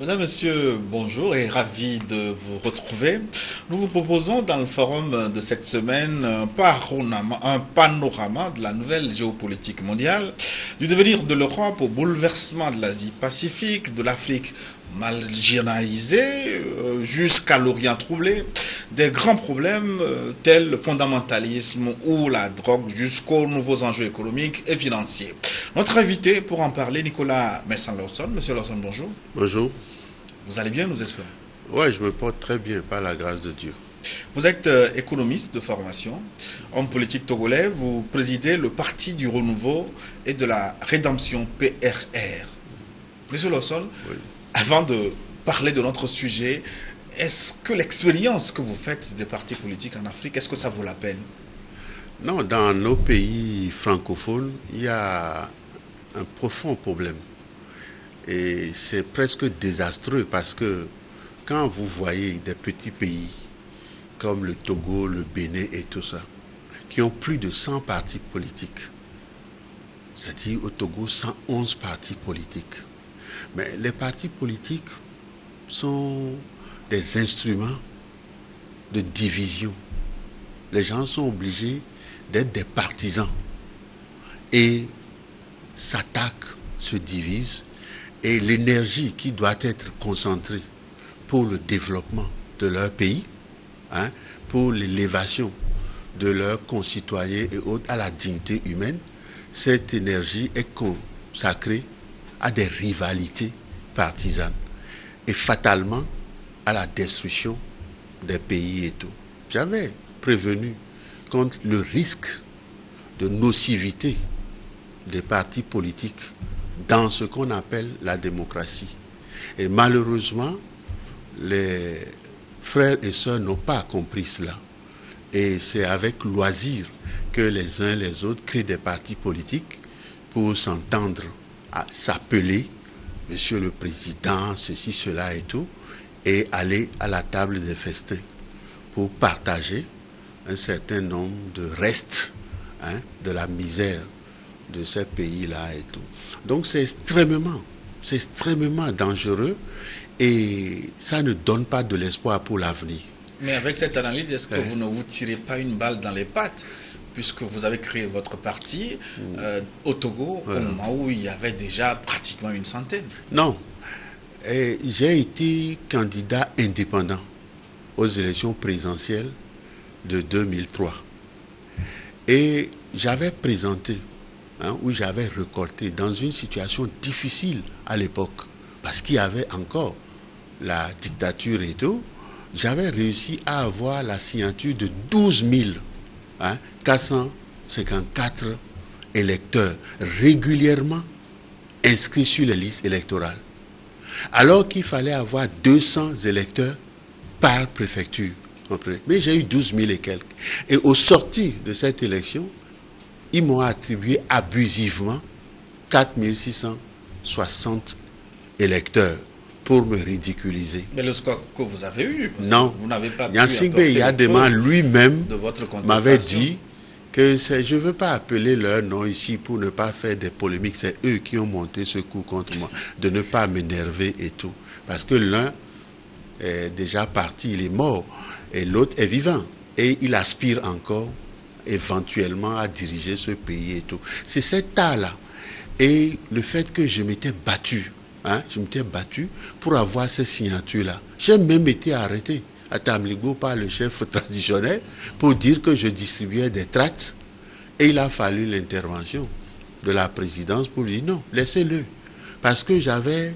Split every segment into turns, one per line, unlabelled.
Mesdames, Messieurs, bonjour et ravi de vous retrouver. Nous vous proposons dans le forum de cette semaine un panorama de la nouvelle géopolitique mondiale, du devenir de l'Europe au bouleversement de l'Asie-Pacifique, de l'Afrique marginalisée jusqu'à l'Orient troublé, des grands problèmes tels le fondamentalisme ou la drogue jusqu'aux nouveaux enjeux économiques et financiers. Notre invité pour en parler, Nicolas Messan-Lawson. Monsieur Lawson, bonjour.
Bonjour.
Vous allez bien, nous espérons.
Ouais, je me porte très bien, par la grâce de Dieu.
Vous êtes économiste de formation, homme politique togolais, vous présidez le Parti du Renouveau et de la Rédemption PRR. Monsieur Lawson, oui. Avant de parler de notre sujet, est-ce que l'expérience que vous faites des partis politiques en Afrique, est-ce que ça vaut la peine?
Non, dans nos pays francophones, il y a un profond problème. Et c'est presque désastreux parce que quand vous voyez des petits pays comme le Togo, le Bénin et tout ça, qui ont plus de 100 partis politiques, c'est-à-dire au Togo 111 partis politiques. Mais les partis politiques sont des instruments de division. Les gens sont obligés d'être des partisans et s'attaquent, se divisent. Et l'énergie qui doit être concentrée pour le développement de leur pays, pour l'élévation de leurs concitoyens et autres à la dignité humaine, cette énergie est consacrée à des rivalités partisanes et fatalement à la destruction des pays et tout. J'avais prévenu contre le risque de nocivité des partis politiques dans ce qu'on appelle la démocratie. Et malheureusement, les frères et sœurs n'ont pas compris cela. Et c'est avec loisir que les uns et les autres créent des partis politiques pour s'entendre à s'appeler Monsieur le Président, ceci, cela et tout, et aller à la table des festins pour partager un certain nombre de restes de la misère de ces pays-là et tout. Donc c'est extrêmement dangereux et ça ne donne pas de l'espoir pour l'avenir.
Mais avec cette analyse, est-ce que vous ne vous tirez pas une balle dans les pattes puisque vous avez créé votre parti au Togo au moment où il y avait déjà pratiquement une centaine?
Non. J'ai été candidat indépendant aux élections présidentielles de 2003. Et j'avais présenté où j'avais récolté dans une situation difficile à l'époque, parce qu'il y avait encore la dictature et tout, j'avais réussi à avoir la signature de 12 454 électeurs régulièrement inscrits sur les listes électorales, alors qu'il fallait avoir 200 électeurs par préfecture. Mais j'ai eu 12 000 et quelques. Et au sortir de cette élection, ils m'ont attribué abusivement 4 660 électeurs pour me ridiculiser.
Mais le score que vous avez eu,
non,
vous n'avez pas pu
Yansingbe Yadema lui-même m'avait dit que je ne veux pas appeler leur nom ici pour ne pas faire des polémiques. C'est eux qui ont monté ce coup contre moi, de ne pas m'énerver et tout. Parce que l'un est déjà parti, il est mort, et l'autre est vivant. Et il aspire encore éventuellement à diriger ce pays et tout. C'est cet art-là. Et le fait que je m'étais battu, pour avoir ces signatures-là. J'ai même été arrêté à Tamligo par le chef traditionnel pour dire que je distribuais des tracts. Et il a fallu l'intervention de la présidence pour dire non, laissez-le. Parce que j'avais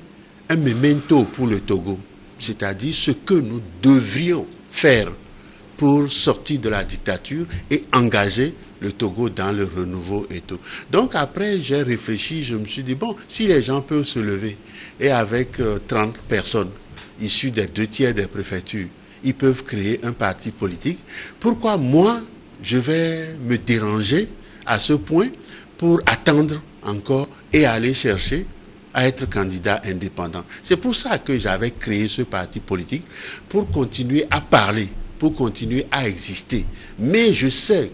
un memento pour le Togo, c'est-à-dire ce que nous devrions faire pour sortir de la dictature et engager le Togo dans le renouveau et tout. Donc après, j'ai réfléchi, je me suis dit, bon, si les gens peuvent se lever et avec 30 personnes issues des 2/3 des préfectures, ils peuvent créer un parti politique, pourquoi moi, je vais me déranger à ce point pour attendre encore et aller chercher à être candidat indépendant? C'est pour ça que j'avais créé ce parti politique, pour continuer à parler, pour continuer à exister. Mais je sais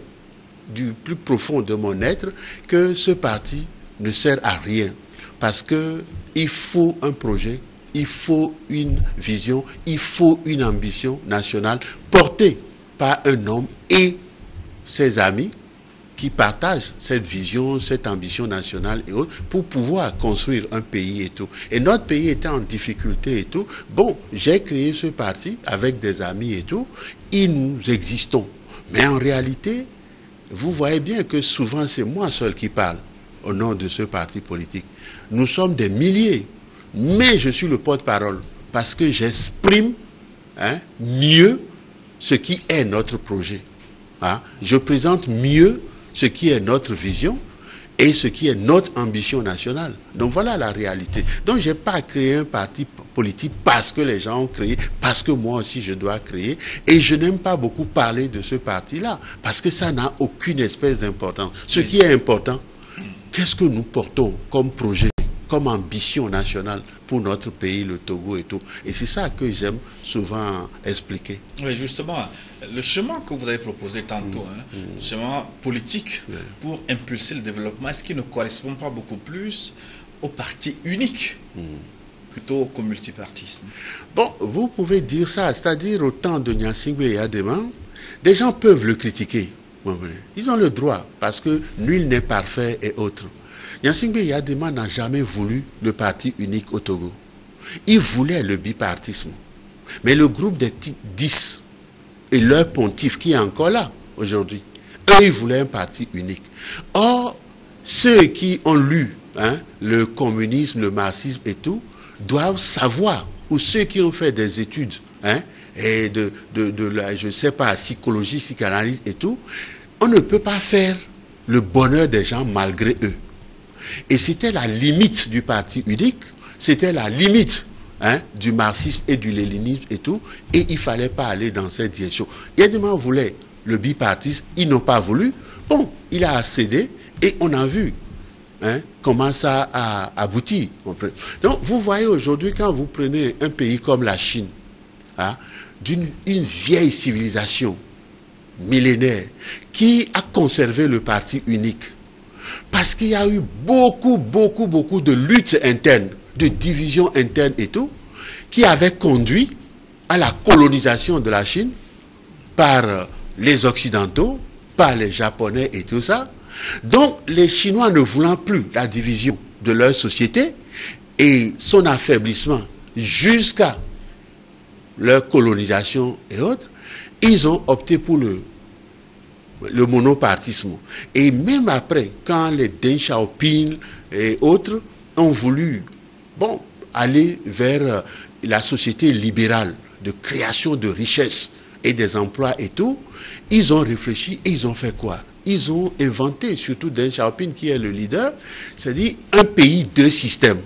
du plus profond de mon être que ce parti ne sert à rien parce qu'il faut un projet il faut une vision, il faut une ambition nationale portée par un homme et ses amis qui partagent cette vision, cette ambition nationale et autres, pour pouvoir construire un pays et tout. Et notre pays était en difficulté et tout. Bon, j'ai créé ce parti avec des amis et tout, et nous existons. Mais en réalité, vous voyez bien que souvent c'est moi seul qui parle au nom de ce parti politique. Nous sommes des milliers, mais je suis le porte-parole parce que j'exprime mieux ce qui est notre projet. Je présente mieux ce qui est notre vision et ce qui est notre ambition nationale. Donc voilà la réalité. Donc je n'ai pas créé un parti politique parce que les gens ont créé, parce que moi aussi je dois créer. Et je n'aime pas beaucoup parler de ce parti-là, parce que ça n'a aucune espèce d'importance. Ce qui est important, qu'est-ce que nous portons comme projet, comme ambition nationale pour notre pays, le Togo et tout. Et c'est ça que j'aime souvent expliquer.
Oui, justement, le chemin que vous avez proposé tantôt, le chemin politique pour impulser le développement, est-ce qu'il ne correspond pas beaucoup plus au parti unique plutôt qu'au multipartisme?
Bon, vous pouvez dire ça, c'est-à-dire au temps de Gnassingbé et Adema, des gens peuvent le critiquer. Ils ont le droit, parce que nul n'est parfait et autres. Gnassingbé Eyadema n'a jamais voulu le parti unique au Togo. Il voulait le bipartisme. Mais le groupe des 10 et leur pontife qui est encore là aujourd'hui, eux, ils voulaient un parti unique. Or, ceux qui ont lu le communisme, le marxisme et tout, doivent savoir, ou ceux qui ont fait des études et de la, je sais pas, psychologie, psychanalyse et tout, on ne peut pas faire le bonheur des gens malgré eux. Et c'était la limite du parti unique, c'était la limite du marxisme et du léninisme et tout, et il ne fallait pas aller dans cette direction. Eyadema voulait le bipartisme, ils n'ont pas voulu. Bon, il a cédé et on a vu comment ça a abouti. Donc, vous voyez aujourd'hui, quand vous prenez un pays comme la Chine, d'une vieille civilisation millénaire, qui a conservé le parti unique, parce qu'il y a eu beaucoup de luttes internes, de divisions internes et tout, qui avaient conduit à la colonisation de la Chine par les Occidentaux, par les Japonais et tout ça. Donc, les Chinois ne voulant plus la division de leur société et son affaiblissement jusqu'à leur colonisation et autres, ils ont opté pour le monopartisme. Et même après, quand les Deng Xiaoping et autres ont voulu aller vers la société libérale de création de richesses et des emplois et tout, ils ont réfléchi et ils ont fait quoi? Ils ont inventé, surtout Deng Xiaoping qui est le leader, c'est-à-dire un pays, deux systèmes.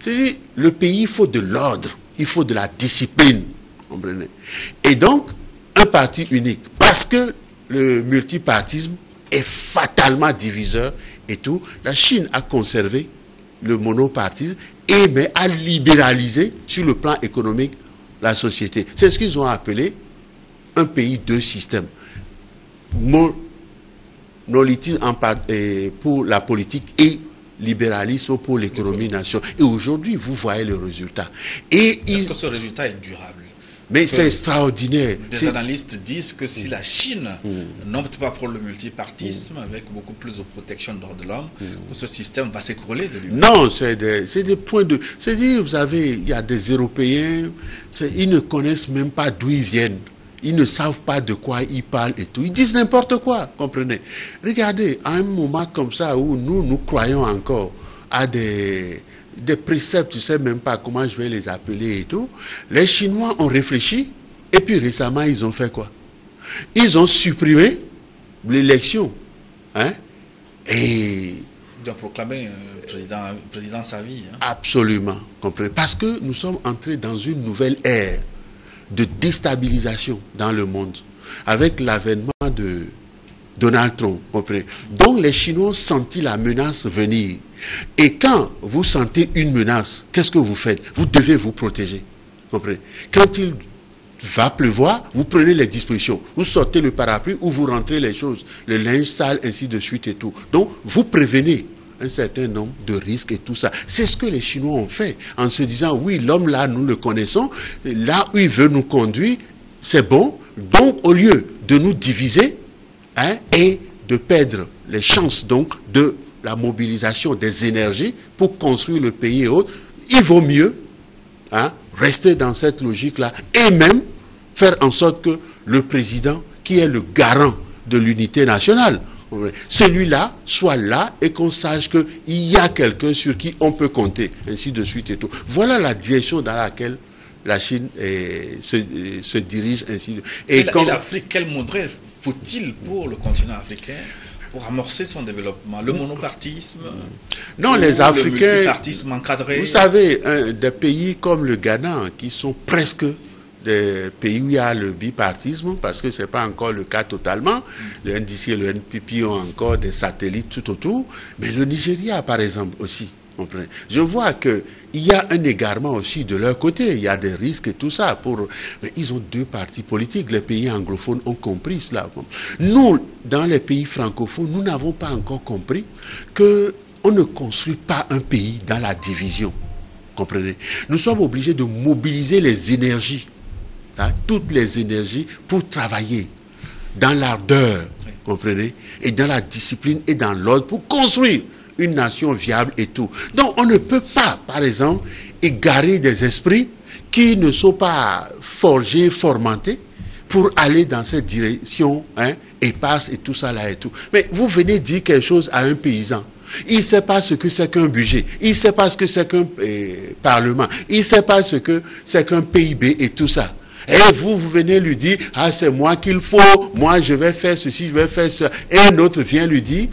C'est-à-dire, le pays, il faut de l'ordre, il faut de la discipline. Et donc, un parti unique. Parce que le multipartisme est fatalement diviseur et tout. La Chine a conservé le monopartisme mais a libéralisé sur le plan économique la société. C'est ce qu'ils ont appelé un pays, deux systèmes. Monolithisme pour la politique et libéralisme pour l'économie nationale. Et aujourd'hui, vous voyez le résultat.
Est-ce que ce résultat est durable?
Mais c'est extraordinaire.
Des analystes disent que si la Chine n'opte pas pour le multipartisme, avec beaucoup plus de protection des droits de l'homme, que ce système va s'écrouler de lui-même.
Non, c'est des points de... C'est-à-dire, vous avez, il y a des Européens, ils ne connaissent même pas d'où ils viennent. Ils ne savent pas de quoi ils parlent et tout. Ils disent n'importe quoi, comprenez. Regardez, à un moment comme ça où nous croyons encore à des préceptes, tu sais même pas comment je vais les appeler et tout. Les Chinois ont réfléchi et puis récemment ils ont fait quoi? Ils ont supprimé l'élection, et
ils ont proclamé président sa vie.
Absolument, comprenez. Parce que nous sommes entrés dans une nouvelle ère de déstabilisation dans le monde avec l'avènement de Donald Trump, comprenez. Donc les Chinois ont senti la menace venir. Et quand vous sentez une menace, qu'est-ce que vous faites? Vous devez vous protéger, comprenez. Quand il va pleuvoir, vous prenez les dispositions. Vous sortez le parapluie ou vous rentrez les choses, le linge sale, ainsi de suite et tout. Donc vous prévenez un certain nombre de risques et tout ça. C'est ce que les Chinois ont fait, en se disant, oui, l'homme là, nous le connaissons, là où il veut nous conduire, c'est bon. Donc, au lieu de nous diviser, et de perdre les chances donc de la mobilisation des énergies pour construire le pays et autres, il vaut mieux rester dans cette logique-là et même faire en sorte que le président, qui est le garant de l'unité nationale, celui-là soit là et qu'on sache qu'il y a quelqu'un sur qui on peut compter, ainsi de suite et tout. Voilà la direction dans laquelle la Chine se dirige ainsi.
Et l'Afrique, quel modèle faut-il pour le continent africain pour amorcer son développement? Le monopartisme?
Non, les Africains...
Le multipartisme encadré?
Vous savez, des pays comme le Ghana, qui sont presque des pays où il y a le bipartisme, parce que ce n'est pas encore le cas totalement. Le NDC et le NPP ont encore des satellites tout autour. Mais le Nigeria, par exemple, aussi. Je vois qu'il y a un égarement aussi de leur côté. Il y a des risques et tout ça. Mais ils ont deux partis politiques. Les pays anglophones ont compris cela. Nous, dans les pays francophones, nous n'avons pas encore compris qu'on ne construit pas un pays dans la division. Comprenez? Nous sommes obligés de mobiliser les énergies, toutes les énergies, pour travailler dans l'ardeur, comprenez, et dans la discipline et dans l'ordre pour construire une nation viable et tout. Donc on ne peut pas, par exemple, égarer des esprits qui ne sont pas forgés, formantés pour aller dans cette direction, éparse et tout ça là et tout. Mais vous venez dire quelque chose à un paysan. Il ne sait pas ce que c'est qu'un budget. Il ne sait pas ce que c'est qu'un parlement. Il ne sait pas ce que c'est qu'un PIB et tout ça. Et vous venez lui dire, c'est moi qu'il faut, moi je vais faire ceci, je vais faire ça. Et un autre vient lui dire,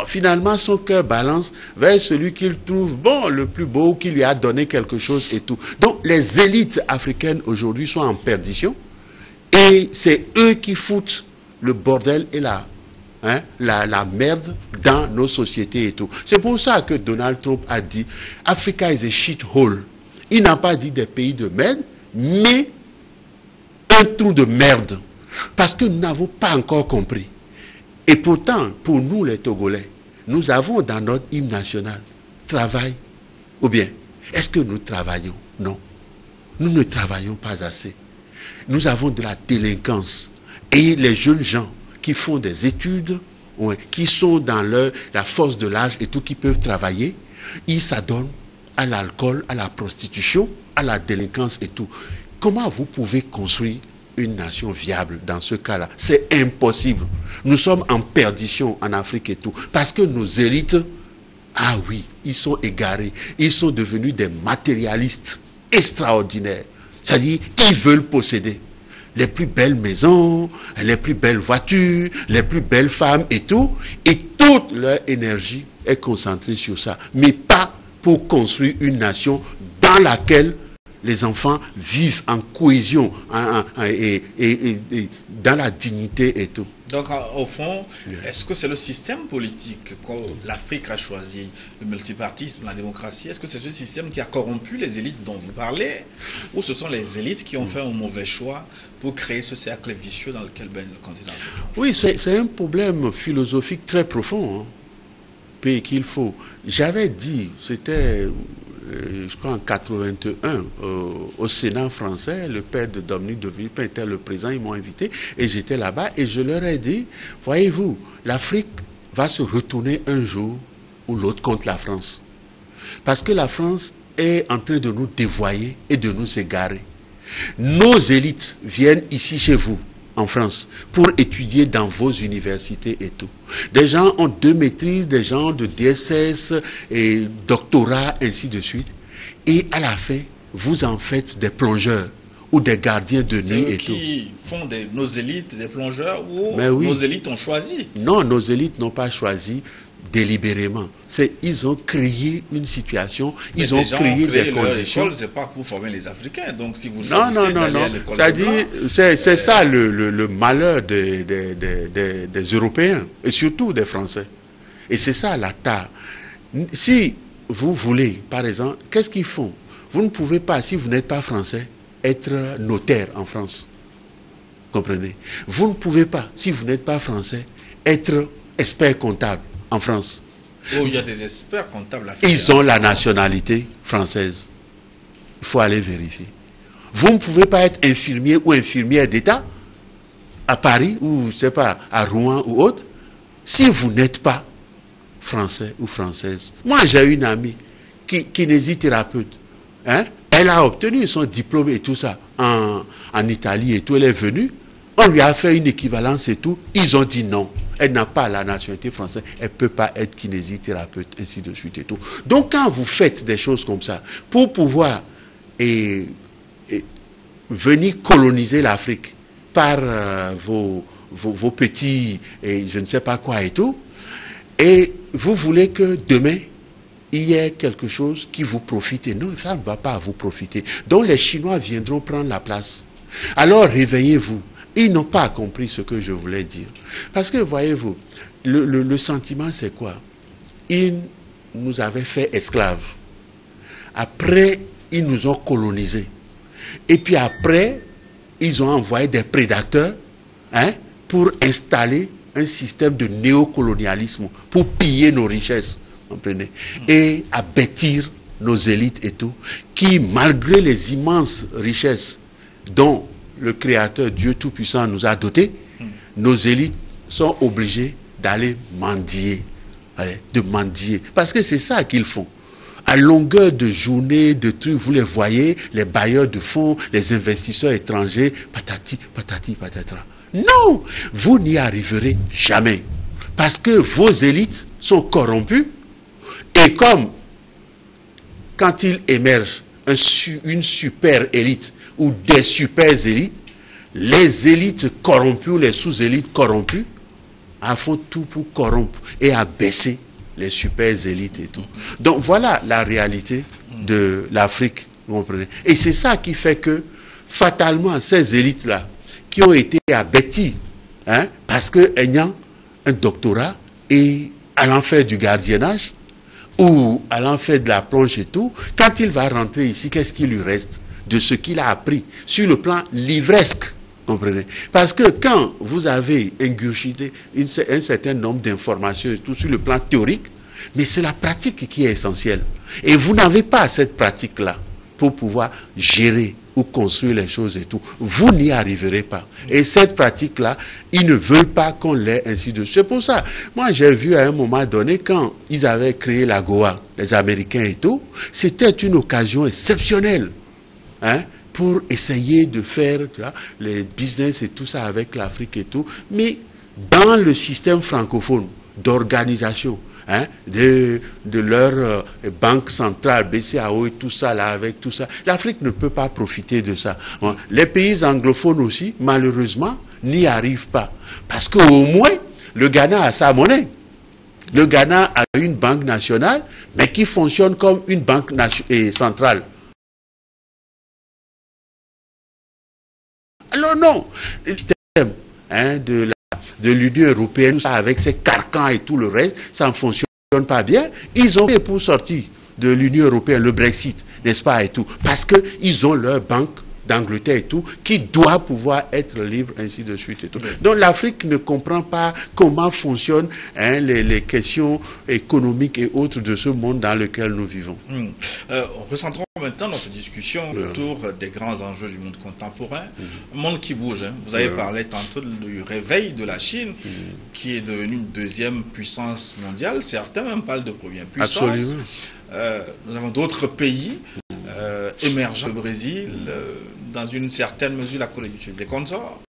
finalement son cœur balance vers celui qu'il trouve le plus beau, qui lui a donné quelque chose et tout. Donc les élites africaines aujourd'hui sont en perdition et c'est eux qui foutent le bordel et la merde dans nos sociétés et tout. C'est pour ça que Donald Trump a dit, Africa is a shithole. Il n'a pas dit des pays de merde, mais un trou de merde, parce que nous n'avons pas encore compris. Et pourtant, pour nous les Togolais, nous avons dans notre hymne national travail, ou bien, est-ce que nous travaillons? Non. Nous ne travaillons pas assez. Nous avons de la délinquance. Et les jeunes gens qui font des études, qui sont dans la force de l'âge et tout, qui peuvent travailler, ils s'adonnent à l'alcool, à la prostitution, à la délinquance et tout. Comment vous pouvez construire une nation viable dans ce cas-là? C'est impossible. Nous sommes en perdition en Afrique et tout. Parce que nos élites, ils sont égarés. Ils sont devenus des matérialistes extraordinaires. C'est-à-dire, ils veulent posséder les plus belles maisons, les plus belles voitures, les plus belles femmes et tout. Et toute leur énergie est concentrée sur ça. Mais pas pour construire une nation dans laquelle les enfants vivent en cohésion et dans la dignité et tout.
Donc, au fond, est-ce que c'est le système politique que l'Afrique a choisi, le multipartisme, la démocratie? Est-ce que c'est ce système qui a corrompu les élites dont vous parlez? Ou ce sont les élites qui ont fait un mauvais choix pour créer ce cercle vicieux dans lequel baigne le continent africain?
Oui, c'est un problème philosophique très profond, puis qu'il faut. J'avais dit, c'était... je crois en 81, au Sénat français, le père de Dominique de Villepin était le président, ils m'ont invité, et j'étais là-bas, et je leur ai dit, voyez-vous, l'Afrique va se retourner un jour ou l'autre contre la France. Parce que la France est en train de nous dévoyer et de nous égarer. Nos élites viennent ici chez vous, en France, pour étudier dans vos universités et tout. Des gens ont 2 maîtrises, des gens de DSS et doctorat, ainsi de suite. Et à la fin, vous en faites des plongeurs ou des gardiens de nuit et tout. C'est
qui font nos élites des plongeurs ou nos élites ont choisi? Non,
nos élites n'ont pas choisi délibérément. Ils ont créé une situation, ils ont créé des conditions.
C'est pas pour former les Africains. Donc si vous choisissez d'aller à l'école,
c'est ça le malheur des Européens et surtout des Français. Et c'est ça la tare. Si vous voulez, par exemple, qu'est-ce qu'ils font? Vous ne pouvez pas, si vous n'êtes pas français, être notaire en France. Comprenez? Vous ne pouvez pas, si vous n'êtes pas français, être expert comptable en France.
Oh, il y a des experts comptables.
Ils ont la nationalité française. Il faut aller vérifier. Vous ne pouvez pas être infirmier ou infirmière d'État à Paris ou, je ne sais pas, à Rouen ou autre, si vous n'êtes pas français ou française. Moi, j'ai une amie kinésithérapeute. Hein? Elle a obtenu son diplôme et tout ça en Italie et tout. Elle est venue. On lui a fait une équivalence et tout. Ils ont dit non. Elle n'a pas la nationalité française. Elle ne peut pas être kinésithérapeute, ainsi de suite et tout. Donc, quand vous faites des choses comme ça, pour pouvoir venir coloniser l'Afrique par vos petits, et je ne sais pas quoi et tout, et vous voulez que demain, il y ait quelque chose qui vous profite. Non, ça ne va pas vous profiter. Donc, les Chinois viendront prendre la place. Alors, réveillez-vous. Ils n'ont pas compris ce que je voulais dire. Parce que, voyez-vous, le sentiment, c'est quoi? Ils nous avaient fait esclaves. Après, ils nous ont colonisés. Et puis après, ils ont envoyé des prédateurs pour installer un système de néocolonialisme, pour piller nos richesses, comprenez, et à bâtir nos élites et tout, qui, malgré les immenses richesses dont le Créateur, Dieu Tout-Puissant, nous a dotés, nos élites sont obligées d'aller mendier, de mendier. Parce que c'est ça qu'ils font. À longueur de journée, de trucs, vous les voyez, les bailleurs de fonds, les investisseurs étrangers, patati, patatra. Non, vous n'y arriverez jamais. Parce que vos élites sont corrompues. Et comme, quand il émerge une super élite ou des super élites, les élites corrompues ou les sous-élites corrompues font tout pour corrompre et abaisser les super élites et tout. Donc voilà la réalité de l'Afrique, vous comprenez. Et c'est ça qui fait que, fatalement, ces élites-là, qui ont été abattues, parce qu'ayant un doctorat et allant faire du gardiennage, ou allant faire de la plonge et tout, quand il va rentrer ici, qu'est-ce qui lui reste de ce qu'il a appris sur le plan livresque? Comprenez? Parce que quand vous avez ingurgité un certain nombre d'informations et tout sur le plan théorique, mais c'est la pratique qui est essentielle. Et vous n'avez pas cette pratique-là pour pouvoir gérer ou construire les choses et tout. Vous n'y arriverez pas. Et cette pratique-là, ils ne veulent pas qu'on l'ait ainsi de suite. C'est pour ça, moi j'ai vu à un moment donné, quand ils avaient créé la Goa, les Américains et tout, c'était une occasion exceptionnelle, pour essayer de faire, tu vois, les business et tout ça avec l'Afrique et tout, mais dans le système francophone d'organisation, de leur banque centrale, BCAO et tout ça, là, avec tout ça, l'Afrique ne peut pas profiter de ça. Les pays anglophones aussi, malheureusement, n'y arrivent pas. Parce qu'au moins, le Ghana a sa monnaie. Le Ghana a une banque nationale, mais qui fonctionne comme une banque centrale. Alors non, le système de l'Union européenne, avec ses carcans et tout le reste, ça ne fonctionne pas bien. Ils ont fait pour sortir de l'Union européenne le Brexit, n'est-ce pas, et tout, parce qu'ils ont leur banque d'Angleterre et tout, qui doit pouvoir être libre, ainsi de suite et tout. Donc l'Afrique ne comprend pas comment fonctionnent les questions économiques et autres de ce monde dans lequel nous vivons.
Recentrons maintenant notre discussion autour des grands enjeux du monde contemporain. Un monde qui bouge. Vous avez parlé tantôt du réveil de la Chine, qui est devenue une deuxième puissance mondiale. Certains même parlent de première puissance.
Absolument.
Nous avons d'autres pays émergents, le Brésil, dans une certaine mesure la Corée du Sud, des consorts.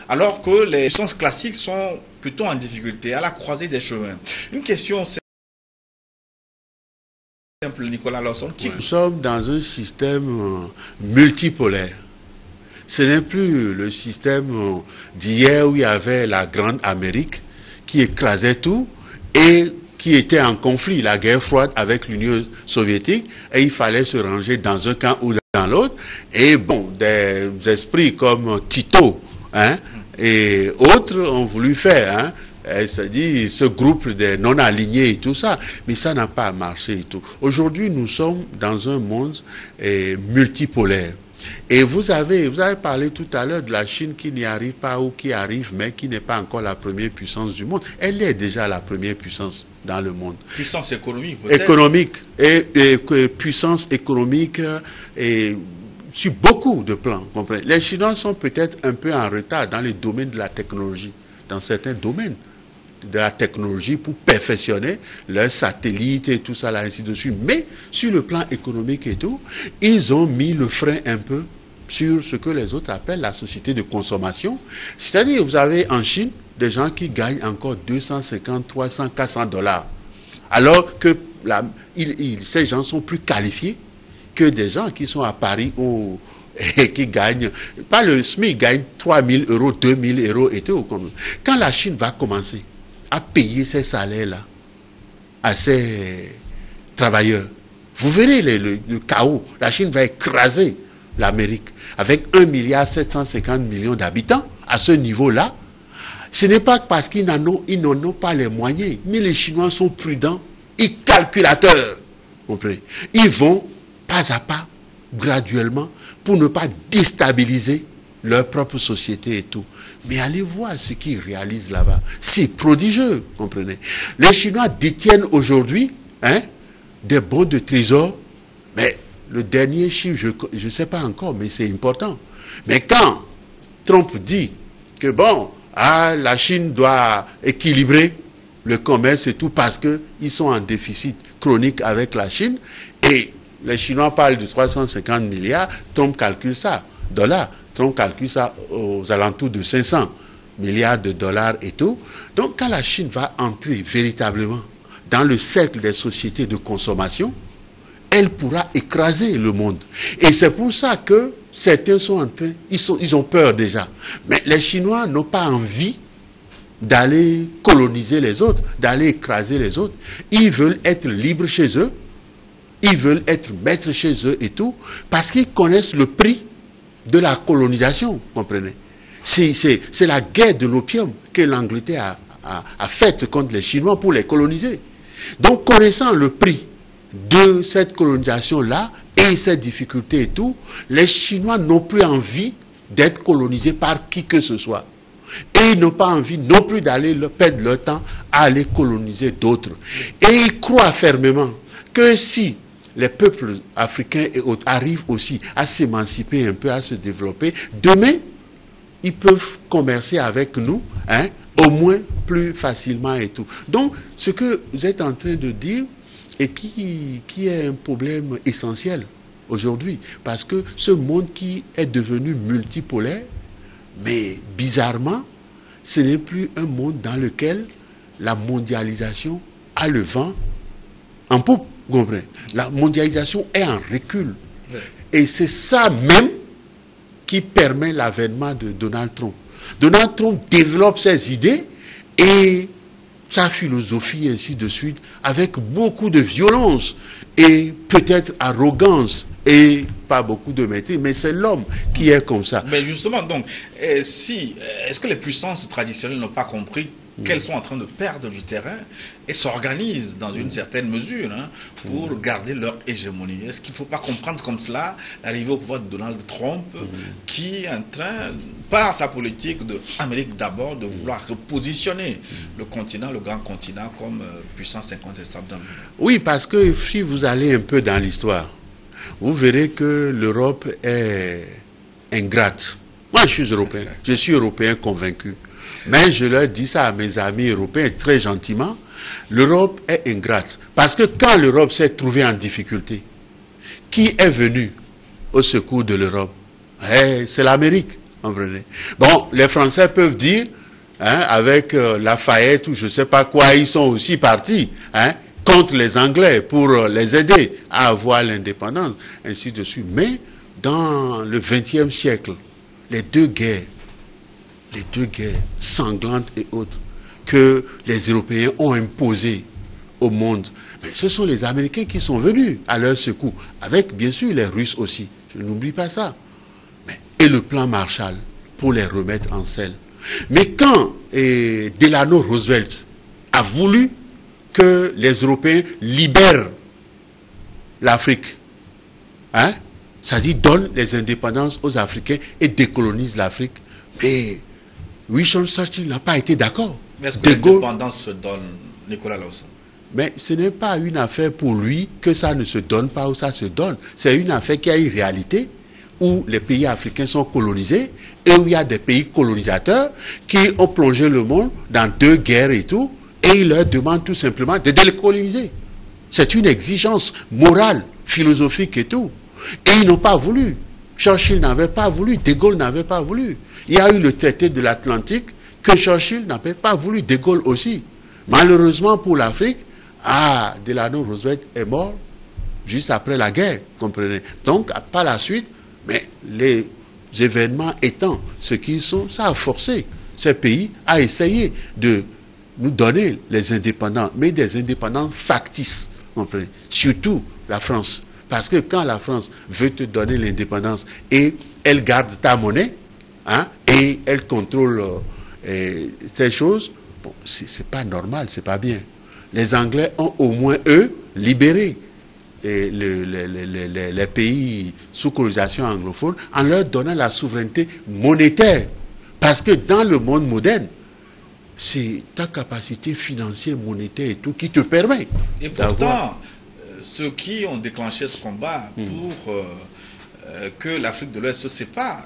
Alors que les puissances classiques sont plutôt en difficulté, à la croisée des chemins. Une question simple, Nicolas Lawson.
Nous sommes dans un système multipolaire. Ce n'est plus le système d'hier où il y avait la Grande Amérique qui écrasait tout et qui était en conflit, la guerre froide avec l'Union soviétique, et il fallait se ranger dans un camp ou dans l'autre. Et bon, des esprits comme Tito et autres ont voulu faire, c'est-à-dire ce groupe des non-alignés et tout ça, mais ça n'a pas marché et tout. Aujourd'hui, nous sommes dans un monde multipolaire. Et vous avez parlé tout à l'heure de la Chine qui n'y arrive pas ou qui arrive, mais qui n'est pas encore la première puissance du monde. Elle est déjà la première puissance dans le monde.
Puissance économique, peut-être.
Économique. Et puissance économique et sur beaucoup de plans. Comprenez? Les Chinois sont peut-être un peu en retard dans les domaines de la technologie, dans certains domaines de la technologie pour perfectionner leurs satellites et tout ça là, ainsi de suite. Mais sur le plan économique et tout, ils ont mis le frein un peu sur ce que les autres appellent la société de consommation. C'est-à-dire, vous avez en Chine des gens qui gagnent encore 250, 300, 400 dollars. Alors que ces gens sont plus qualifiés que des gens qui sont à Paris ou et qui gagnent, pas le SMIC, gagne 3 000 euros, 2 000 euros et tout. Quand la Chine va commencer à payer ces salaires-là à ces travailleurs, vous verrez le chaos. La Chine va écraser l'Amérique avec 1,750 milliard d'habitants à ce niveau-là. Ce n'est pas parce qu'ils n'en ont pas les moyens, mais les Chinois sont prudents et calculateurs. Comprenez? Ils vont pas à pas, graduellement, pour ne pas déstabiliser leur propre société et tout. Mais allez voir ce qu'ils réalisent là-bas. C'est prodigieux, comprenez. Les Chinois détiennent aujourd'hui des bons de trésor, mais le dernier chiffre, je ne sais pas encore, mais c'est important. Mais quand Trump dit que la Chine doit équilibrer le commerce et tout parce qu'ils sont en déficit chronique avec la Chine, et les Chinois parlent de 350 milliards, Trump calcule ça, dollars. Trump calcule ça aux alentours de 500 milliards de dollars et tout. Donc, quand la Chine va entrer véritablement dans le cercle des sociétés de consommation, elle pourra écraser le monde. Et c'est pour ça que certains sont en train, ils ont peur déjà. Mais les Chinois n'ont pas envie d'aller coloniser les autres, d'aller écraser les autres. Ils veulent être libres chez eux. Ils veulent être maîtres chez eux et tout, parce qu'ils connaissent le prix de la colonisation, comprenez. C'est la guerre de l'opium que l'Angleterre a faite contre les Chinois pour les coloniser. Donc, connaissant le prix de cette colonisation-là et ses difficultés et tout, les Chinois n'ont plus envie d'être colonisés par qui que ce soit. Et ils n'ont pas envie non plus d'aller perdre leur temps à aller coloniser d'autres. Et ils croient fermement que si les peuples africains et autres arrivent aussi à s'émanciper un peu, à se développer, demain, ils peuvent commercer avec nous, au moins plus facilement et tout. Donc, ce que vous êtes en train de dire, et qui est un problème essentiel aujourd'hui, parce que ce monde qui est devenu multipolaire, mais bizarrement, ce n'est plus un monde dans lequel la mondialisation a le vent en poupe. Vous comprenez? La mondialisation est en recul. Oui. Et c'est ça même qui permet l'avènement de Donald Trump. Donald Trump développe ses idées et sa philosophie, ainsi de suite, avec beaucoup de violence et peut-être arrogance et pas beaucoup de maîtrise, mais c'est l'homme qui est comme ça.
Mais justement, donc, est-ce que les puissances traditionnelles n'ont pas compris qu'elles sont en train de perdre du terrain et s'organisent dans une certaine mesure pour garder leur hégémonie? Est-ce qu'il ne faut pas comprendre comme cela l'arrivée au pouvoir de Donald Trump qui est en train, par sa politique d'Amérique d'abord, de vouloir repositionner le continent, le grand continent, comme puissance incontestable dans le monde?
Oui, parce que si vous allez un peu dans l'histoire, vous verrez que l'Europe est ingrate. Moi, je suis européen convaincu. Mais je leur dis ça à mes amis européens très gentiment, l'Europe est ingrate. Parce que quand l'Europe s'est trouvée en difficulté, qui est venu au secours de l'Europe? C'est l'Amérique, comprenez? Bon, les Français peuvent dire, avec Lafayette ou je ne sais pas quoi, ils sont aussi partis, contre les Anglais pour les aider à avoir l'indépendance, ainsi de suite. Mais dans le XXe siècle, les deux guerres sanglantes et autres que les Européens ont imposées au monde, mais ce sont les Américains qui sont venus à leur secours, avec bien sûr les Russes aussi, je n'oublie pas ça. Et le plan Marshall pour les remettre en selle. Mais quand Delano Roosevelt a voulu que les Européens libèrent l'Afrique, Ça dit, donne les indépendances aux Africains et décolonise l'Afrique. Mais Winston Churchill n'a pas été d'accord.
Mais est-ce que l'indépendance se donne, Nicolas Lawson?
Mais ce n'est pas une affaire pour lui que ça ne se donne pas ou ça se donne. C'est une affaire qui a une réalité où les pays africains sont colonisés et où il y a des pays colonisateurs qui ont plongé le monde dans 2 guerres et tout, et ils leur demandent tout simplement de décoloniser. C'est une exigence morale, philosophique et tout. Et ils n'ont pas voulu. Churchill n'avait pas voulu, De Gaulle n'avait pas voulu. Il y a eu le traité de l'Atlantique que Churchill n'avait pas voulu, De Gaulle aussi. Malheureusement pour l'Afrique, Delano Roosevelt est mort juste après la guerre, comprenez. Donc, par la suite, mais les événements étant ce qu'ils sont, ça a forcé ces pays à essayer de nous donner les indépendants, mais des indépendants factices, comprenez. Surtout la France. Parce que quand la France veut te donner l'indépendance et elle garde ta monnaie, et elle contrôle ces choses, bon, c'est pas normal, c'est pas bien. Les Anglais ont au moins, eux, libéré les pays sous colonisation anglophone en leur donnant la souveraineté monétaire. Parce que dans le monde moderne, c'est ta capacité financière, monétaire et tout qui te permet.
Et pourtant, ceux qui ont déclenché ce combat pour que l'Afrique de l'Ouest se sépare,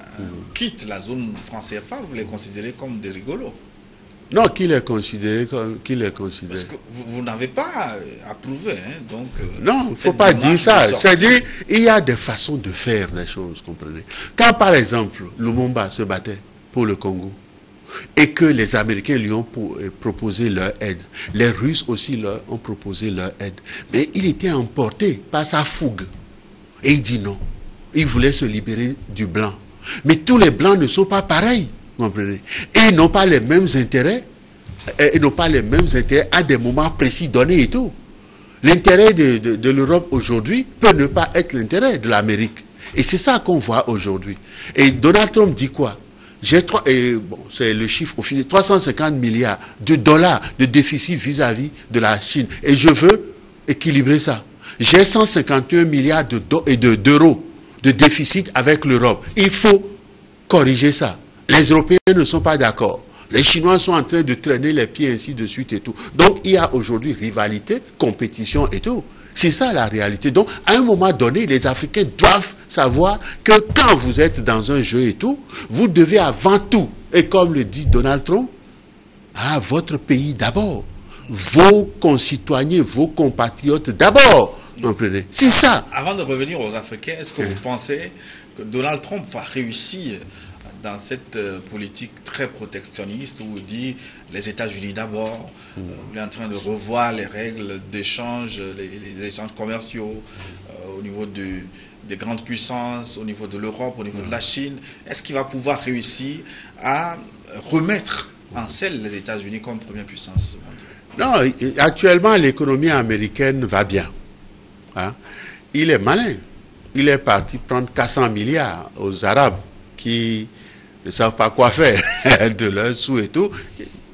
quitte la zone franc CFA, vous les considérez comme des rigolos?
Non, qui les considère comme
Parce que vous n'avez pas approuvé, donc.
Non, il ne faut pas dire ça. C'est-à-dire, il y a des façons de faire les choses, comprenez. Quand, par exemple, Lumumba se battait pour le Congo, et que les Américains lui ont proposé leur aide, les Russes aussi leur ont proposé leur aide, mais il était emporté par sa fougue. Et il dit non. Il voulait se libérer du blanc. Mais tous les blancs ne sont pas pareils. Comprenez? Et ils n'ont pas les mêmes intérêts, à des moments précis donnés et tout. L'intérêt de l'Europe aujourd'hui peut ne pas être l'intérêt de l'Amérique. Et c'est ça qu'on voit aujourd'hui. Et Donald Trump dit quoi? C'est le chiffre officiel, 350 milliards de dollars de déficit vis-à-vis de la Chine. Et je veux équilibrer ça. J'ai 151 milliards d'euros de déficit avec l'Europe. Il faut corriger ça. Les Européens ne sont pas d'accord. Les Chinois sont en train de traîner les pieds ainsi de suite et tout. Donc, il y a aujourd'hui rivalité, compétition et tout. C'est ça la réalité. Donc, à un moment donné, les Africains doivent savoir que quand vous êtes dans un jeu et tout, vous devez avant tout, et comme le dit Donald Trump, votre pays d'abord. Vos concitoyens, vos compatriotes d'abord. Comprenez? C'est ça.
Avant de revenir aux Africains, est-ce que vous pensez que Donald Trump va réussir dans cette politique très protectionniste où il dit les États-Unis d'abord, il est en train de revoir les règles d'échange, les échanges commerciaux au niveau des grandes puissances, au niveau de l'Europe, au niveau de la Chine. Est-ce qu'il va pouvoir réussir à remettre en selle les États-Unis comme première puissance mondiale?
Non, actuellement l'économie américaine va bien. Il est malin. Il est parti prendre 400 milliards aux Arabes qui ne savent pas quoi faire de leurs sous et tout.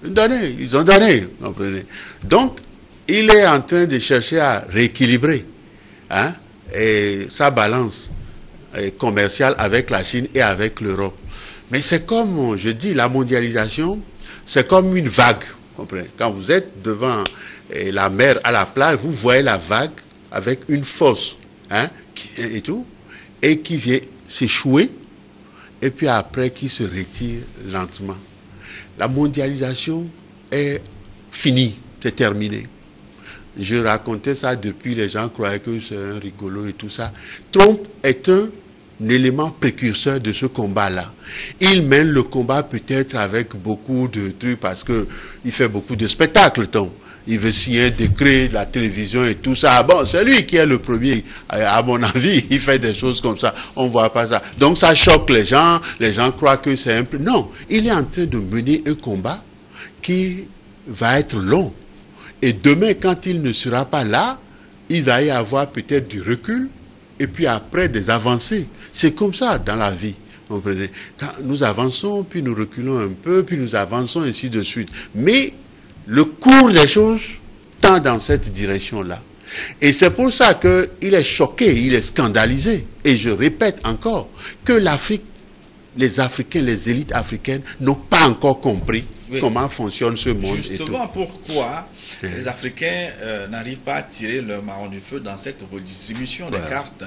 Ils ont donné, comprenez. Donc, il est en train de chercher à rééquilibrer et sa balance commerciale avec la Chine et avec l'Europe. Mais c'est comme, je dis, la mondialisation, c'est comme une vague, comprenez. Quand vous êtes devant la mer à la plage, vous voyez la vague avec une force et tout, et qui vient s'échouer, et puis après qui se retire lentement. La mondialisation est finie, c'est terminé. Je racontais ça depuis, les gens croyaient que c'est un rigolo et tout ça. Trump est un élément précurseur de ce combat-là. Il mène le combat peut-être avec beaucoup de trucs parce que il fait beaucoup de spectacles, Trump. Il veut signer un décret, la télévision et tout ça. Bon, c'est lui qui est le premier, à mon avis. Il fait des choses comme ça. On ne voit pas ça. Donc ça choque les gens. Les gens croient que c'est un peu... Non, il est en train de mener un combat qui va être long. Et demain, quand il ne sera pas là, il va y avoir peut-être du recul et puis après des avancées. C'est comme ça dans la vie. Vous comprenez? Quand nous avançons, puis nous reculons un peu, puis nous avançons ainsi de suite. Mais le cours des choses tend dans cette direction-là. Et c'est pour ça qu'il est choqué, il est scandalisé. Et je répète encore que l'Afrique, les Africains, les élites africaines n'ont pas encore compris comment fonctionne ce monde.
Justement, pourquoi les Africains n'arrivent pas à tirer leur marron du feu dans cette redistribution des cartes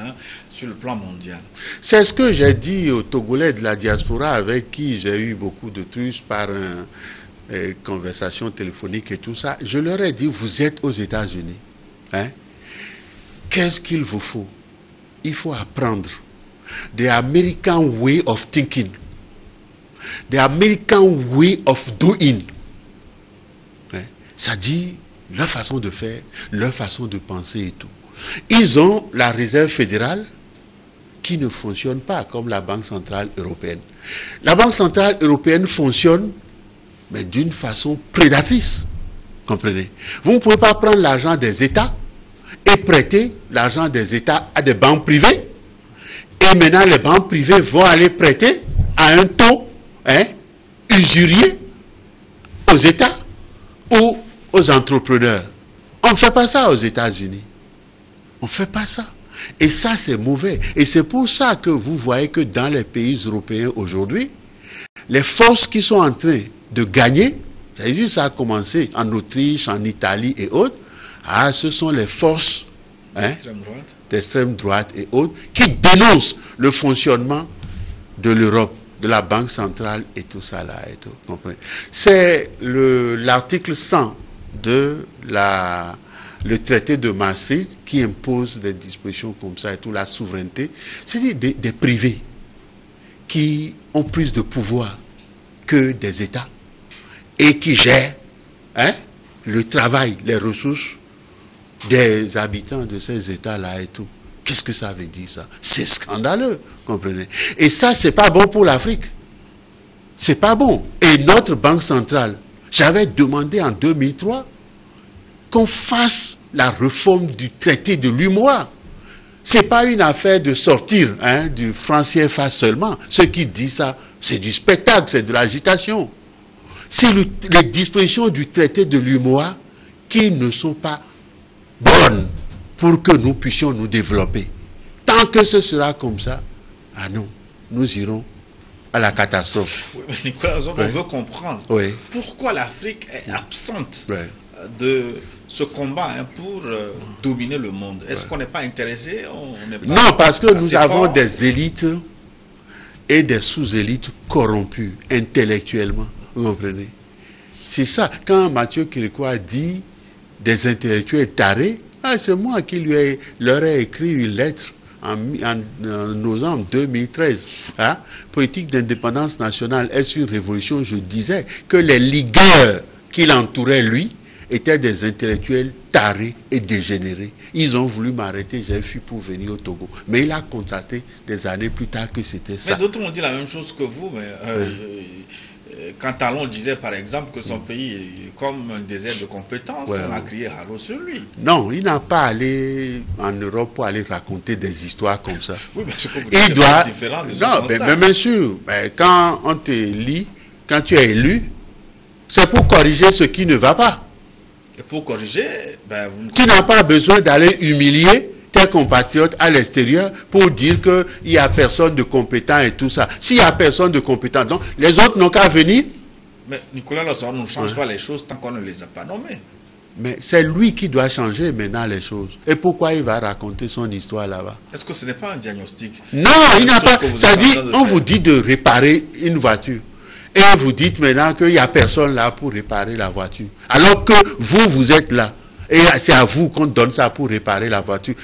sur le plan mondial?
C'est ce que j'ai dit aux Togolais de la diaspora avec qui j'ai eu beaucoup de trucs par conversation téléphonique et tout ça. Je leur ai dit, vous êtes aux États-Unis. Qu'est-ce qu'il vous faut? Il faut apprendre the American way of thinking, the American way of doing. Ça dit leur façon de faire, leur façon de penser et tout. Ils ont la réserve fédérale qui ne fonctionne pas comme la Banque centrale européenne. La Banque centrale européenne fonctionne, mais d'une façon prédatrice. Comprenez? Vous ne pouvez pas prendre l'argent des États et prêter l'argent des États à des banques privées. Et maintenant, les banques privées vont aller prêter à un taux usurier aux États ou aux entrepreneurs. On ne fait pas ça aux États-Unis. On ne fait pas ça. Et ça, c'est mauvais. Et c'est pour ça que vous voyez que dans les pays européens aujourd'hui, les forces qui sont en train de gagner, vous avez vu, ça a commencé en Autriche, en Italie et autres, ce sont les forces d'extrême droite et autres qui dénoncent le fonctionnement de l'Europe, de la Banque centrale et tout ça là et tout. Comprenez? C'est l'article 100 de le traité de Maastricht qui impose des dispositions comme ça et tout, la souveraineté. C'est des privés qui ont plus de pouvoir que des États et qui gèrent le travail, les ressources des habitants de ces États-là et tout. Qu'est-ce que ça veut dire ça? C'est scandaleux, comprenez? Et ça, c'est pas bon pour l'Afrique. C'est pas bon. Et notre Banque centrale, j'avais demandé en 2003 qu'on fasse la réforme du traité de l'UMOA. C'est pas une affaire de sortir du franc CFA seulement. Ceux qui disent ça, c'est du spectacle, c'est de l'agitation. C'est les dispositions du traité de l'UMOA qui ne sont pas bonnes pour que nous puissions nous développer. Tant que ce sera comme ça, non, nous irons à la catastrophe.
Oui, mais Nicolas, on veut comprendre pourquoi l'Afrique est absente de ce combat pour dominer le monde. Est-ce qu'on n'est pas intéressé?
Non, parce que nous avons des élites et des sous-élites corrompues intellectuellement. Vous comprenez? C'est ça. Quand Mathieu Kérékois dit des intellectuels tarés, c'est moi qui leur ai écrit une lettre en novembre 2013. Politique d'indépendance nationale est une révolution. Je disais que les ligueurs qui l'entouraient, lui, étaient des intellectuels tarés et dégénérés. Ils ont voulu m'arrêter, j'ai fui pour venir au Togo. Mais il a constaté des années plus tard que c'était ça.
Mais d'autres ont dit la même chose que vous, mais quand Talon disait par exemple que son pays est comme un désert de compétences, on a crié haro sur lui.
Non, il n'a pas allé en Europe pour aller raconter des histoires comme ça.
Oui, mais ce que vous dites est différent de ce constat.
Mais bien sûr, quand on te lit, quand tu es élu, c'est pour corriger ce qui ne va pas.
Et pour corriger,
tu n'as pas besoin d'aller humilier tes compatriotes à l'extérieur pour dire qu'il n'y a personne de compétent et tout ça. S'il n'y a personne de compétent, donc les autres n'ont qu'à venir.
Mais Nicolas Lozano ne change pas les choses tant qu'on ne les a pas nommés.
Mais c'est lui qui doit changer maintenant les choses. Et pourquoi il va raconter son histoire là-bas?
Est-ce que ce n'est pas un diagnostic?
Non, il n'a pas. Ça dit, on vous dit de réparer une voiture. Et vous dites maintenant qu'il n'y a personne là pour réparer la voiture. Alors que vous êtes là. Et c'est à vous qu'on donne ça pour réparer la voiture.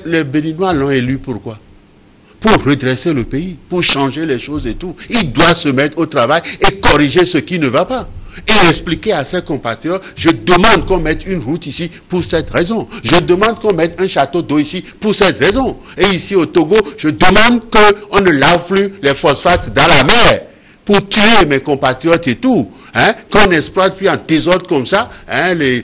Les Béninois l'ont élu pourquoi? Pour redresser le pays, pour changer les choses et tout. Il doit se mettre au travail et corriger ce qui ne va pas. Et expliquer à ses compatriotes, je demande qu'on mette une route ici pour cette raison. Je demande qu'on mette un château d'eau ici pour cette raison. Et ici au Togo, je demande qu'on ne lave plus les phosphates dans la mer pour tuer mes compatriotes et tout, qu'on exploite plus en désordre comme ça, les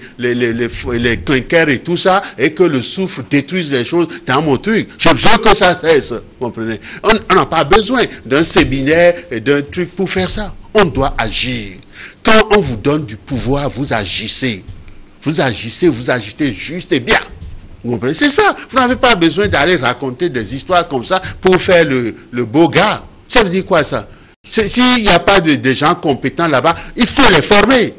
clinkers et tout ça, et que le soufre détruise les choses dans mon truc. Je veux que ça cesse, comprenez. On n'a pas besoin d'un séminaire et d'un truc pour faire ça. On doit agir. Quand on vous donne du pouvoir, vous agissez. Vous agissez juste et bien. Vous comprenez? C'est ça. Vous n'avez pas besoin d'aller raconter des histoires comme ça pour faire le beau gars. Ça veut dire quoi ça? S'il n'y a pas de gens compétents là-bas, il faut les former.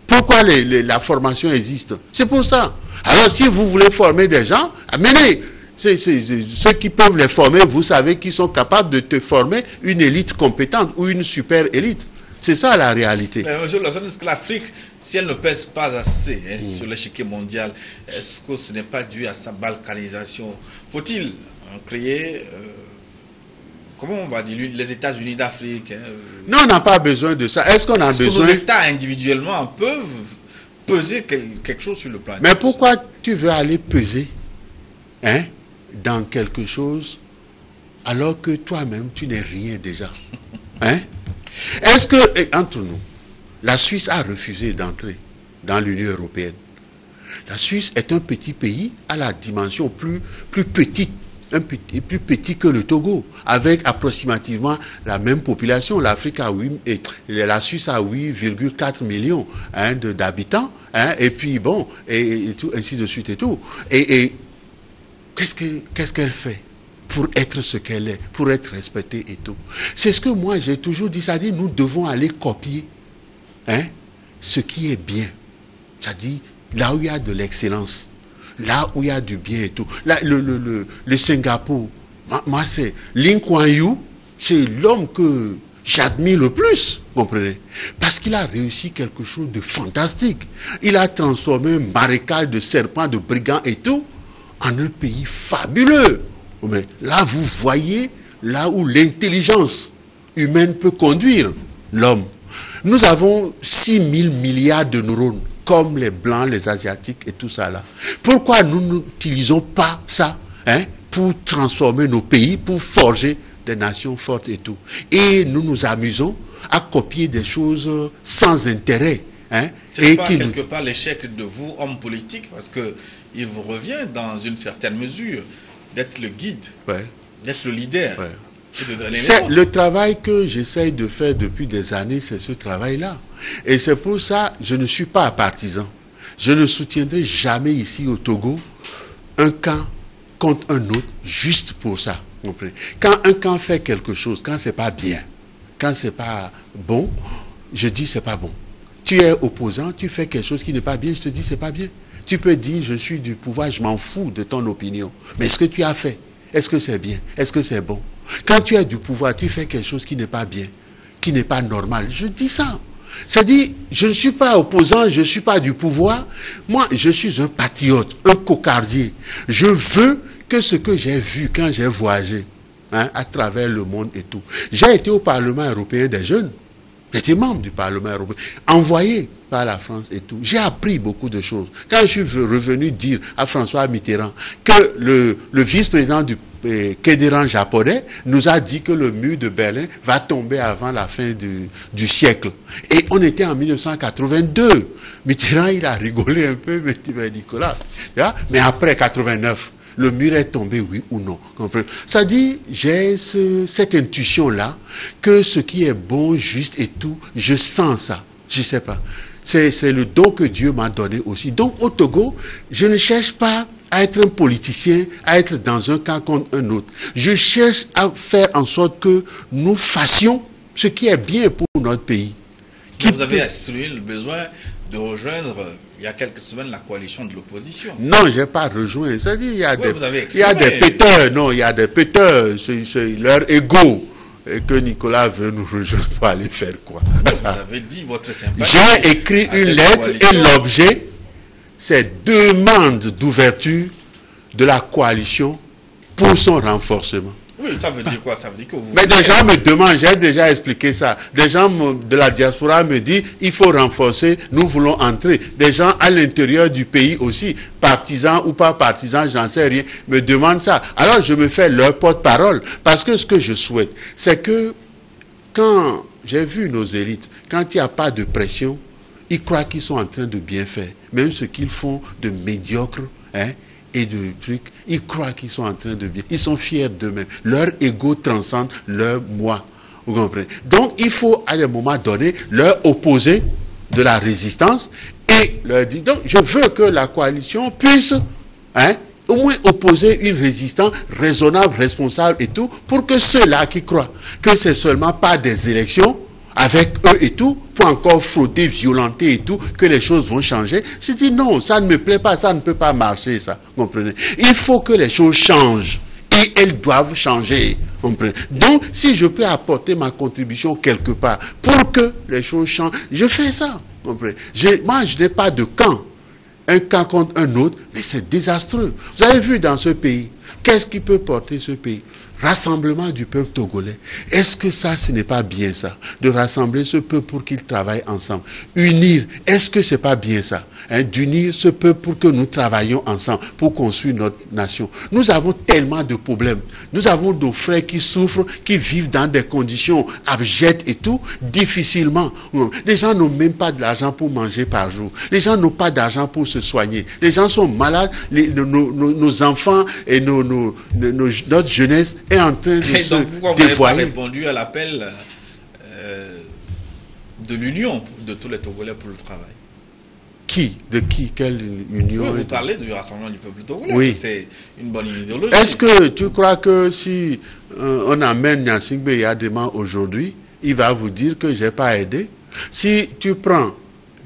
Pourquoi la formation existe? C'est pour ça. Alors si vous voulez former des gens, amenez. Ceux qui peuvent les former, vous savez qu'ils sont capables de te former une élite compétente ou une super élite. C'est ça la réalité.
Mais monsieur Lawson, est-ce que l'Afrique, si elle ne pèse pas assez sur l'échiquier mondial, est-ce que ce n'est pas dû à sa balkanisation? Faut-il créer, comment on va dire, les États-Unis d'Afrique?
Non, on n'a pas besoin de ça. Est-ce qu'on a besoin...
que nos États individuellement peuvent peser quelque chose sur le plan?
Mais pourquoi tu veux aller peser dans quelque chose alors que toi-même tu n'es rien déjà? Est-ce que, entre nous, la Suisse a refusé d'entrer dans l'Union européenne? La Suisse est un petit pays à la dimension plus petite, plus petit que le Togo, avec approximativement la même population. L'Afrique a la Suisse a 8,4 millions d'habitants, et puis bon, et tout, ainsi de suite et tout. Et qu'est-ce qu'elle fait pour être ce qu'elle est, pour être respectée et tout? C'est ce que moi j'ai toujours dit, c'est-à-dire nous devons aller copier ce qui est bien, c'est-à-dire là où il y a de l'excellence, là où il y a du bien et tout. Là, le Singapour, moi c'est Lee Kuan Yew, c'est l'homme que j'admire le plus, vous comprenez? Parce qu'il a réussi quelque chose de fantastique. Il a transformé un marécage de serpents, de brigands et tout en un pays fabuleux. Mais là, vous voyez là où l'intelligence humaine peut conduire l'homme. Nous avons 6 000 milliards de neurones, comme les Blancs, les Asiatiques et tout ça là. Pourquoi nous n'utilisons pas ça pour transformer nos pays, pour forger des nations fortes et tout? Et nous nous amusons à copier des choses sans intérêt.
C'est pas quelque part l'échec de vous, hommes politiques, parce que il vous revient dans une certaine mesure d'être le guide, d'être le leader.
C'est le travail que j'essaye de faire depuis des années, c'est ce travail-là. Et c'est pour ça que je ne suis pas partisan. Je ne soutiendrai jamais ici au Togo un camp contre un autre juste pour ça. Quand un camp fait quelque chose, quand c'est pas bien, quand c'est pas bon, je dis c'est pas bon. Tu es opposant, tu fais quelque chose qui n'est pas bien, je te dis c'est pas bien. Tu peux dire je suis du pouvoir, je m'en fous de ton opinion. Mais ce que tu as fait, est-ce que c'est bien? Est-ce que c'est bon? Quand tu es du pouvoir, tu fais quelque chose qui n'est pas bien, qui n'est pas normal. Je dis ça. C'est-à-dire, je ne suis pas opposant, je ne suis pas du pouvoir. Moi, je suis un patriote, un cocardier. Je veux que ce que j'ai vu quand j'ai voyagé à travers le monde et tout. J'ai été au Parlement européen des jeunes. J'étais membre du Parlement européen, envoyé par la France et tout. J'ai appris beaucoup de choses. Quand je suis revenu dire à François Mitterrand que le vice-président du Kédéran japonais nous a dit que le mur de Berlin va tomber avant la fin du siècle. Et on était en 1982. Mitterrand, il a rigolé un peu, mais il m'a dit, Nicolas, mais après 89, le mur est tombé, oui ou non. Ça dit, j'ai cette intuition-là, que ce qui est bon, juste et tout, je sens ça. Je sais pas. C'est le don que Dieu m'a donné aussi. Donc, au Togo, je ne cherche pas à être un politicien, à être dans un camp contre un autre. Je cherche à faire en sorte que nous fassions ce qui est bien pour notre pays.
Vous avez exprimé le besoin de rejoindre, il y a quelques semaines, la coalition de l'opposition.
Non, je n'ai pas rejoint. C'est-à-dire, il y a des péteurs, non, il y a des péteurs, c'est leur ego que Nicolas veut nous rejoindre pour aller faire quoi.
Vous avez dit votre sympathie.
J'ai écrit une lettre et l'objet, c'est demande d'ouverture de la coalition pour son renforcement.
Oui, ça veut dire quoi? Ça veut dire que vous...
Mais des gens me demandent, j'ai déjà expliqué ça. Des gens de la diaspora me disent, il faut renforcer, nous voulons entrer. Des gens à l'intérieur du pays aussi, partisans ou pas partisans, j'en sais rien, me demandent ça. Alors je me fais leur porte-parole. Parce que ce que je souhaite, c'est que quand j'ai vu nos élites, quand il n'y a pas de pression, ils croient qu'ils sont en train de bien faire. Même ce qu'ils font de médiocre, et de trucs, ils croient qu'ils sont en train de bien. Ils sont fiers d'eux-mêmes. Leur ego transcende leur moi. Vous comprenez? Donc, il faut, à un moment donné, leur opposer de la résistance et leur dire, donc, je veux que la coalition puisse au moins opposer une résistance raisonnable, responsable et tout, pour que ceux-là qui croient que c'est seulement par des élections, avec eux et tout, pour encore frauder, violenter et tout, que les choses vont changer. Je dis non, ça ne me plaît pas, ça ne peut pas marcher, ça. Comprenez? Il faut que les choses changent. Et elles doivent changer. Comprenez? Donc, si je peux apporter ma contribution quelque part pour que les choses changent, je fais ça. Comprenez? Moi, je n'ai pas de camp. Un camp contre un autre, mais c'est désastreux. Vous avez vu dans ce pays, qu'est-ce qui peut porter ce pays? Rassemblement du peuple togolais. Est-ce que ça, ce n'est pas bien ça? De rassembler ce peuple pour qu'ils travaillent ensemble. Unir, est-ce que c'est pas bien ça? D'unir ce peuple pour que nous travaillions ensemble, pour construire notre nation. Nous avons tellement de problèmes. Nous avons nos frères qui souffrent, qui vivent dans des conditions abjectes et tout, difficilement. Les gens n'ont même pas de l'argent pour manger par jour. Les gens n'ont pas d'argent pour se soigner. Les gens sont malades. Nos enfants et notre jeunesse est en train de se
donc, pourquoi vous n'avez pas répondu à l'appel de l'union de tous les Togolais pour le travail?
De qui? Quelle union?
Oui, vous parlez du rassemblement du peuple togolais.
Oui.
C'est une bonne idéologie.
Est-ce que tu crois que si on amène Gnassingbé Yadema aujourd'hui, il va vous dire que je n'ai pas aidé? Si tu prends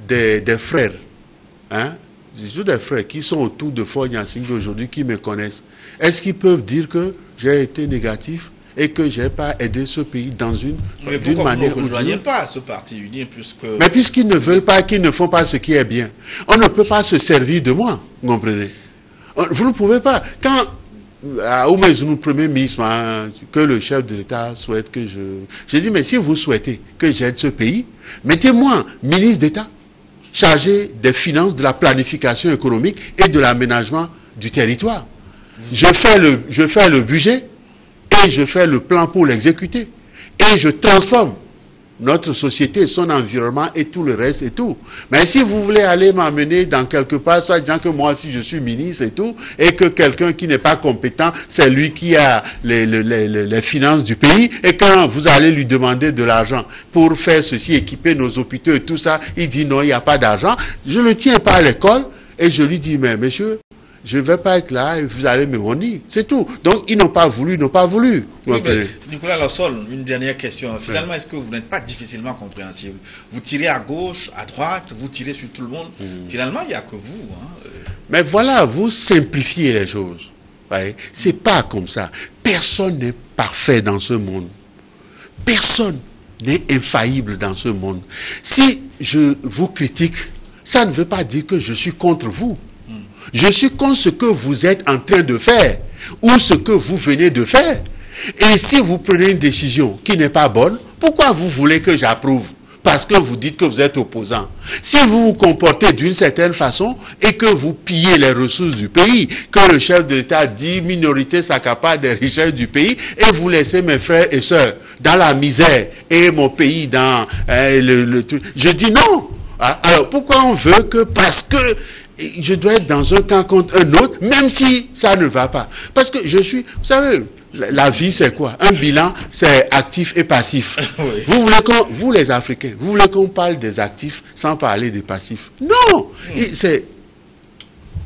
des frères, des frères qui sont autour de Fort Gnassingbé aujourd'hui, qui me connaissent, est-ce qu'ils peuvent dire que j'ai été négatif et que je n'ai pas aidé ce pays dans d'une manière
ou d'une autre? Vous ne rejoignez pas ce parti uni puisque...
Mais puisqu'ils ne veulent pas, qu'ils ne font pas ce qui est bien, on ne peut pas se servir de moi, vous comprenez? Vous ne pouvez pas. Quand, au moins, le Premier ministre, que le chef de l'État souhaite que j'ai dit, mais si vous souhaitez que j'aide ce pays, mettez-moi ministre d'État, chargé des finances, de la planification économique et de l'aménagement du territoire. Je fais le budget et je fais le plan pour l'exécuter. Et je transforme notre société, son environnement et tout le reste et tout. Mais si vous voulez aller m'amener dans quelque part, soit disant que moi aussi je suis ministre et tout, et que quelqu'un qui n'est pas compétent, c'est lui qui a les finances du pays, et quand vous allez lui demander de l'argent pour faire ceci, équiper nos hôpitaux et tout ça, il dit non, il n'y a pas d'argent. Je le tiens pas à l'école et je lui dis, mais monsieur, je ne vais pas être là et vous allez me honir. C'est tout. Donc, ils n'ont pas voulu.
Oui, mais, Nicolas Lossol, une dernière question. Finalement, est-ce que vous n'êtes pas difficilement compréhensible? Vous tirez à gauche, à droite, vous tirez sur tout le monde. Finalement, il n'y a que vous.
Mais voilà, vous simplifiez les choses. C'est pas comme ça. Personne n'est parfait dans ce monde. Personne n'est infaillible dans ce monde. Si je vous critique, ça ne veut pas dire que je suis contre vous. Je suis contre ce que vous êtes en train de faire ou ce que vous venez de faire. Et si vous prenez une décision qui n'est pas bonne, pourquoi vous voulez que j'approuve? Parce que vous dites que vous êtes opposant. Si vous vous comportez d'une certaine façon et que vous pillez les ressources du pays, que le chef de l'État dit minorité s'accapare des richesses du pays et vous laissez mes frères et sœurs dans la misère et mon pays dans le truc. Je dis non. Alors pourquoi on veut que parce que je dois être dans un camp contre un autre, même si ça ne va pas. Parce que vous savez, la vie c'est quoi? Un bilan, c'est actif et passif. Oui. Vous les Africains, vous voulez qu'on parle des actifs sans parler des passifs? Non! C'est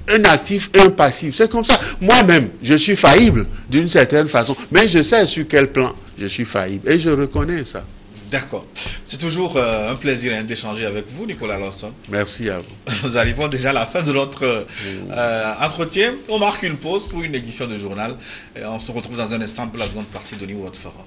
un actif et un passif. C'est comme ça. Moi-même, je suis faillible d'une certaine façon, mais je sais sur quel plan je suis faillible et je reconnais ça.
D'accord. C'est toujours un plaisir d'échanger avec vous, Nicolas Lossol.
Merci à vous.
Nous arrivons déjà à la fin de notre entretien. On marque une pause pour une édition de journal. Et on se retrouve dans un instant pour la seconde partie de New World Forum.